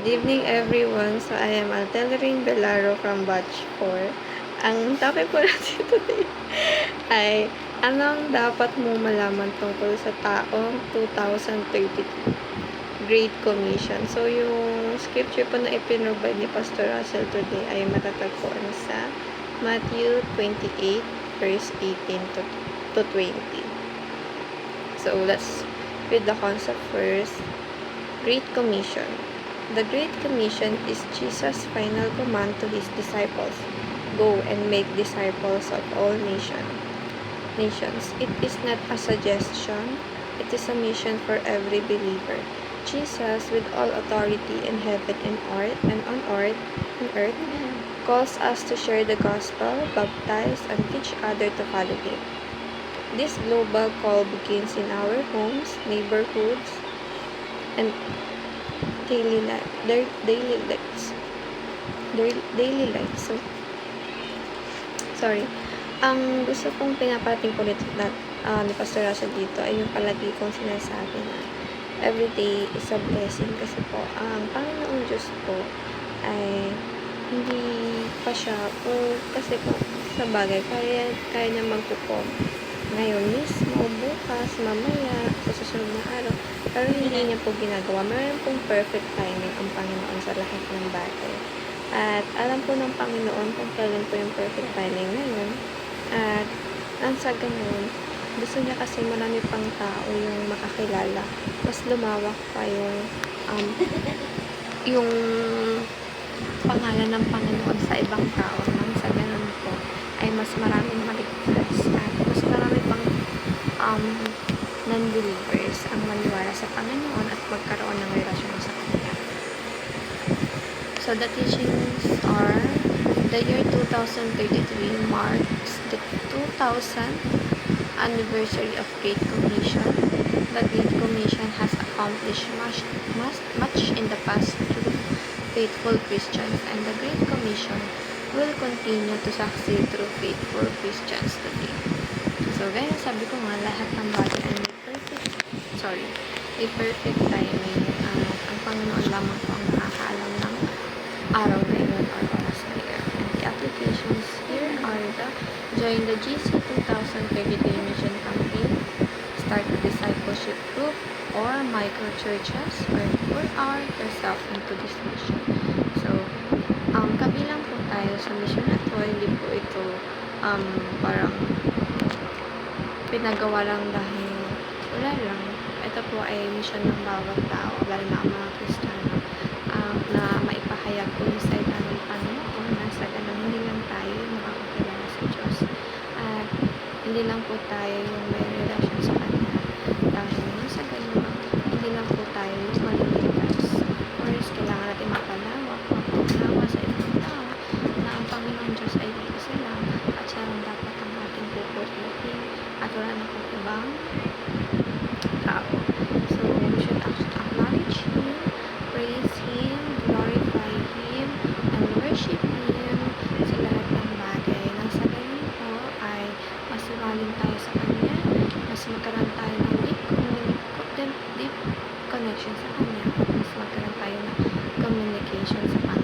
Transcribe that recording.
Good evening everyone. So I am Altelrin Belaro from Batch 4. Ang topic po natin today ay anong dapat mo malaman tungkol sa taong 2032 Great Commission. So yung scripture po na ipinrovide ni Pastor Russell today ay matatagpuan sa Matthew 28 verse 18 to 20. So let's read the concept first. Great Commission. The Great Commission is Jesus' final command to his disciples. Go and make disciples of all nations. It is not a suggestion, it is a mission for every believer. Jesus, with all authority in heaven and on earth, calls us to share the gospel, baptize, and teach others to follow him. This global call begins in our homes, neighborhoods, and daily lives. So, ang gusto kong pinapating po nito ni Pastor Russell dito ay yung palagi kong sinasabi na everyday is a blessing kasi po ang Panginoong Diyos po ay hindi pa siya kasi po sa bagay kaya niya magpupo ngayon mismo, bukas, mamaya, sa susunod na araw. Pero hindi niya po ginagawa. Mayroon pong perfect timing ang Panginoon sa lahat ng bagay. At alam po ng Panginoon kung kailan po yung perfect timing ngayon. At ang sa ganun, gusto niya kasi marami pang tao yung makakilala. Mas lumawak pa yung pangalan ng Panginoon sa ibang tao. Nang sa ganun po, ay mas maraming maligtas at mas marami pang non-believers ang maniwala sa Panginoon at magkaroon ng relasyon sa Kanya. So the teachings are the year 2033 marks the 2000th anniversary of Great Commission. The Great Commission has accomplished much in the past through faithful Christians, and the Great Commission will continue to succeed through faithful Christians today. So, gaya sabi ko nga, lahat ng bagay ay may perfect timing. Ang Panginoon lamang po ang nakakaalam ng araw na yun or oras na yun. And the applications here are join the GC 2033 Mission Campaign, start a discipleship group, or micro churches, or pour out yourself into this mission. So, kabilang po tayo sa mission na to, hindi po ito parang pinagawa lang dahil wala lang. Ito po ay mission ng bawat tao, lalo na ang mga Kristiyano, na maipahayag po yung salita ng Panginoon na sa ganun hindi lang tayo yung makakakilala sa Diyos. At hindi lang po tayo yung may relasyon sa Kanya. Dahil sa ganun, hindi lang po tayo yung maliligtas. Or kailangan natin mapalawak sa ibang tao na ang Panginoon Diyos ay isa lang at siya lang dapat ang ating pupurihin at wala na pong ibang tao. So, we should acknowledge Him, praise Him, glorify Him, and worship Him sa lahat ng bagay. Nang sa ganun po ay mas lumalim tayo sa Kanya, mas magkaroon tayo ng deep connection sa Kanya, at mas magkaroon tayo ng communication sa Panginoon.